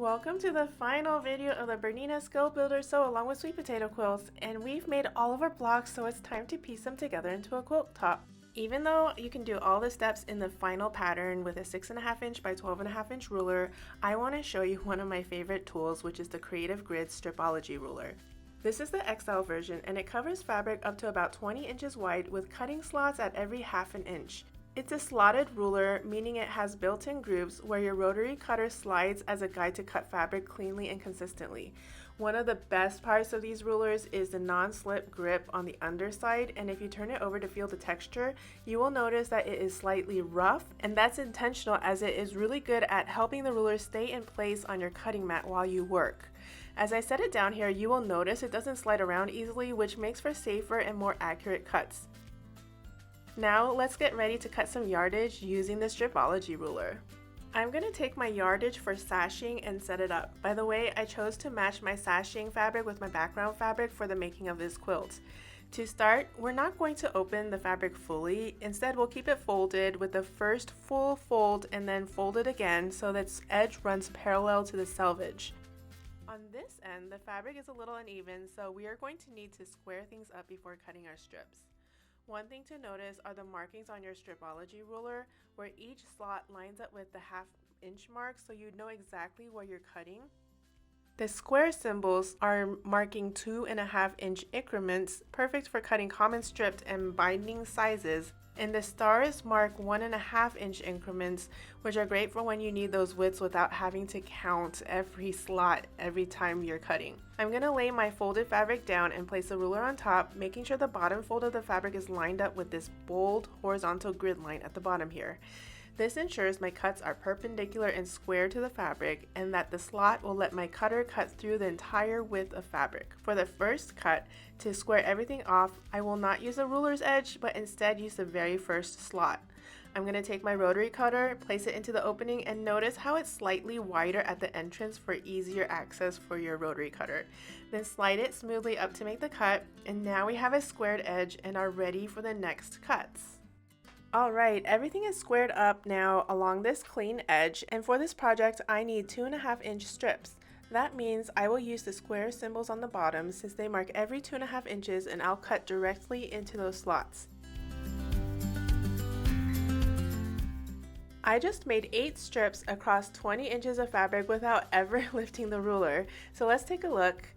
Welcome to the final video of the BERNINA Skillbuilder sew along with sweet potato quilts, and we've made all of our blocks, so it's time to piece them together into a quilt top. Even though you can do all the steps in the final pattern with a 6.5 inch by 12.5 inch ruler, I want to show you one of my favorite tools, which is the Creative Grid Stripology ruler. This is the XL version, and it covers fabric up to about 20 inches wide with cutting slots at every half an inch. It's a slotted ruler, meaning it has built-in grooves where your rotary cutter slides as a guide to cut fabric cleanly and consistently. One of the best parts of these rulers is the non-slip grip on the underside, and if you turn it over to feel the texture, you will notice that it is slightly rough, and that's intentional as it is really good at helping the ruler stay in place on your cutting mat while you work. As I set it down here, you will notice it doesn't slide around easily, which makes for safer and more accurate cuts. Now let's get ready to cut some yardage using the Stripology ruler. I'm going to take my yardage for sashing and set it up. By the way, I chose to match my sashing fabric with my background fabric for the making of this quilt. To start, we're not going to open the fabric fully. Instead, we'll keep it folded with the first full fold and then fold it again so that its edge runs parallel to the selvage. On this end, the fabric is a little uneven, so we are going to need to square things up before cutting our strips. One thing to notice are the markings on your Stripology ruler, where each slot lines up with the half-inch mark so you know exactly where you're cutting. The square symbols are marking 2.5 inch increments, perfect for cutting common strips and binding sizes, and the stars mark 1.5 inch increments, which are great for when you need those widths without having to count every slot every time you're cutting. I'm going to lay my folded fabric down and place the ruler on top, making sure the bottom fold of the fabric is lined up with this bold horizontal grid line at the bottom here. This ensures my cuts are perpendicular and square to the fabric, and that the slot will let my cutter cut through the entire width of fabric. For the first cut, to square everything off, I will not use the ruler's edge, but instead use the very first slot. I'm going to take my rotary cutter, place it into the opening, and notice how it's slightly wider at the entrance for easier access for your rotary cutter. Then slide it smoothly up to make the cut, and now we have a squared edge and are ready for the next cuts. Alright, everything is squared up now along this clean edge, and for this project I need 2.5 inch strips. That means I will use the square symbols on the bottom since they mark every 2.5 inches, and I'll cut directly into those slots. I just made 8 strips across 20 inches of fabric without ever lifting the ruler, so let's take a look.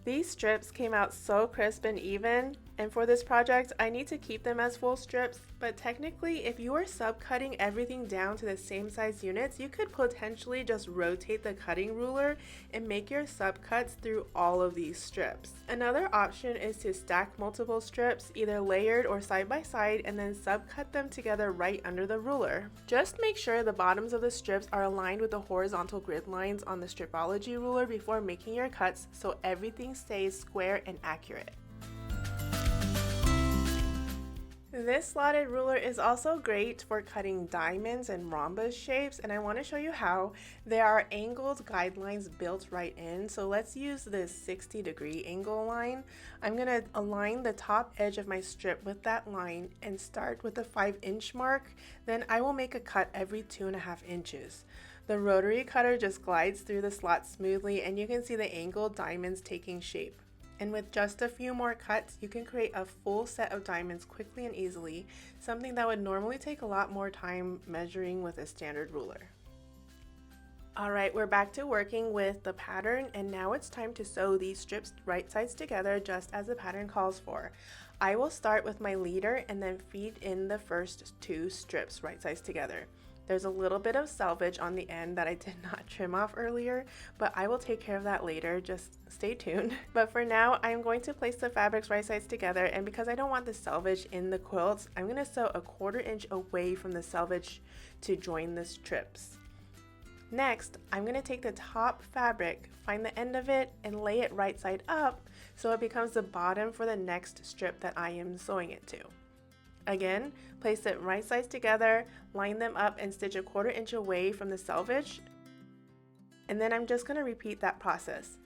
These strips came out so crisp and even, and for this project I need to keep them as full strips, but technically if you are subcutting everything down to the same size units, you could potentially just rotate the cutting ruler and make your subcuts through all of these strips. Another option is to stack multiple strips, either layered or side by side, and then subcut them together right under the ruler. Just make sure the bottoms of the strips are aligned with the horizontal grid lines on the Stripology ruler before making your cuts so everything stays square and accurate. This slotted ruler is also great for cutting diamonds and rhombus shapes, and I want to show you how. There are angled guidelines built right in, so let's use this 60-degree angle line. I'm going to align the top edge of my strip with that line and start with the 5-inch mark. Then I will make a cut every 2.5 inches. The rotary cutter just glides through the slot smoothly, and you can see the angled diamonds taking shape. And with just a few more cuts, you can create a full set of diamonds quickly and easily, something that would normally take a lot more time measuring with a standard ruler. Alright, we're back to working with the pattern, and now it's time to sew these strips right sides together just as the pattern calls for. I will start with my leader and then feed in the first 2 strips right sides together. There's a little bit of selvage on the end that I did not trim off earlier, but I will take care of that later, just stay tuned. But for now, I'm going to place the fabrics right sides together, and because I don't want the selvage in the quilts, I'm going to sew a 1/4 inch away from the selvage to join the strips. Next, I'm going to take the top fabric, find the end of it, and lay it right side up so it becomes the bottom for the next strip that I am sewing it to. Again, place it right sides together, line them up, and stitch a 1/4 inch away from the selvage. And then I'm just going to repeat that process.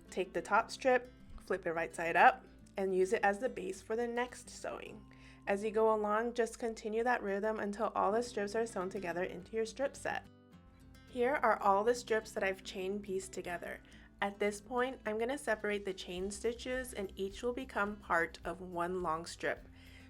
Take the top strip, flip it right side up, and use it as the base for the next sewing. As you go along, just continue that rhythm until all the strips are sewn together into your strip set. Here are all the strips that I've chain pieced together. At this point, I'm going to separate the chain stitches and each will become part of one long strip.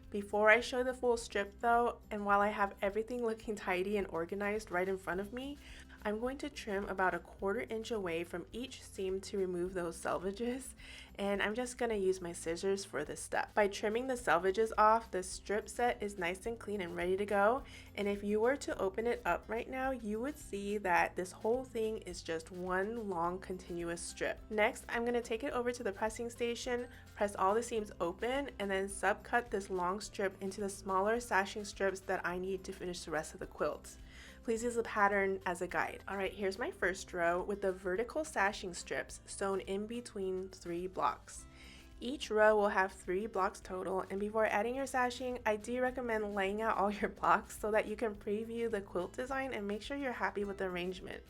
Before I show the full strip though, and while I have everything looking tidy and organized right in front of me, I'm going to trim about a 1/4 inch away from each seam to remove those selvages, and I'm just going to use my scissors for this step. By trimming the selvages off, the strip set is nice and clean and ready to go, and if you were to open it up right now, you would see that this whole thing is just one long continuous strip. Next, I'm going to take it over to the pressing station, press all the seams open, and then subcut this long strip into the smaller sashing strips that I need to finish the rest of the quilt. Please use the pattern as a guide. Alright, here's my first row with the vertical sashing strips sewn in between 3 blocks. Each row will have 3 blocks total, and before adding your sashing, I do recommend laying out all your blocks so that you can preview the quilt design and make sure you're happy with the arrangement.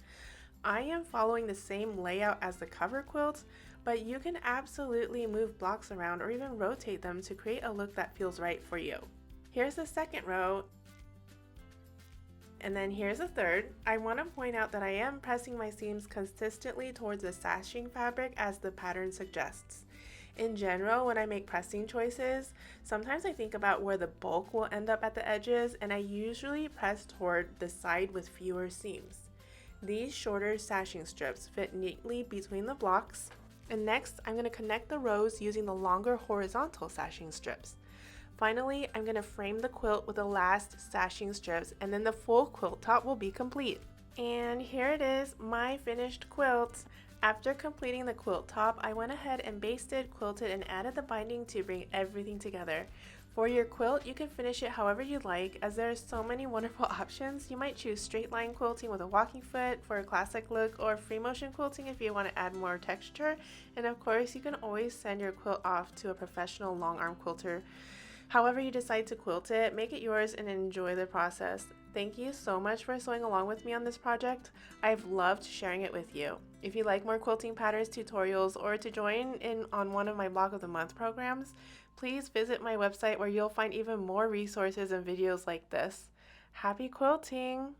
I am following the same layout as the cover quilt, but you can absolutely move blocks around or even rotate them to create a look that feels right for you. Here's the second row. And then here's a third. I want to point out that I am pressing my seams consistently towards the sashing fabric as the pattern suggests. In general, when I make pressing choices, sometimes I think about where the bulk will end up at the edges, and I usually press toward the side with fewer seams. These shorter sashing strips fit neatly between the blocks, and next I'm going to connect the rows using the longer horizontal sashing strips. Finally, I'm going to frame the quilt with the last sashing strips, and then the full quilt top will be complete. And here it is, my finished quilt. After completing the quilt top, I went ahead and basted, quilted, and added the binding to bring everything together. For your quilt, you can finish it however you like, as there are so many wonderful options. You might choose straight line quilting with a walking foot for a classic look, or free motion quilting if you want to add more texture. And of course, you can always send your quilt off to a professional long arm quilter. However you decide to quilt it, make it yours and enjoy the process. Thank you so much for sewing along with me on this project. I've loved sharing it with you. If you like more quilting patterns tutorials or to join in on one of my Blog of the Month programs, please visit my website where you'll find even more resources and videos like this. Happy quilting!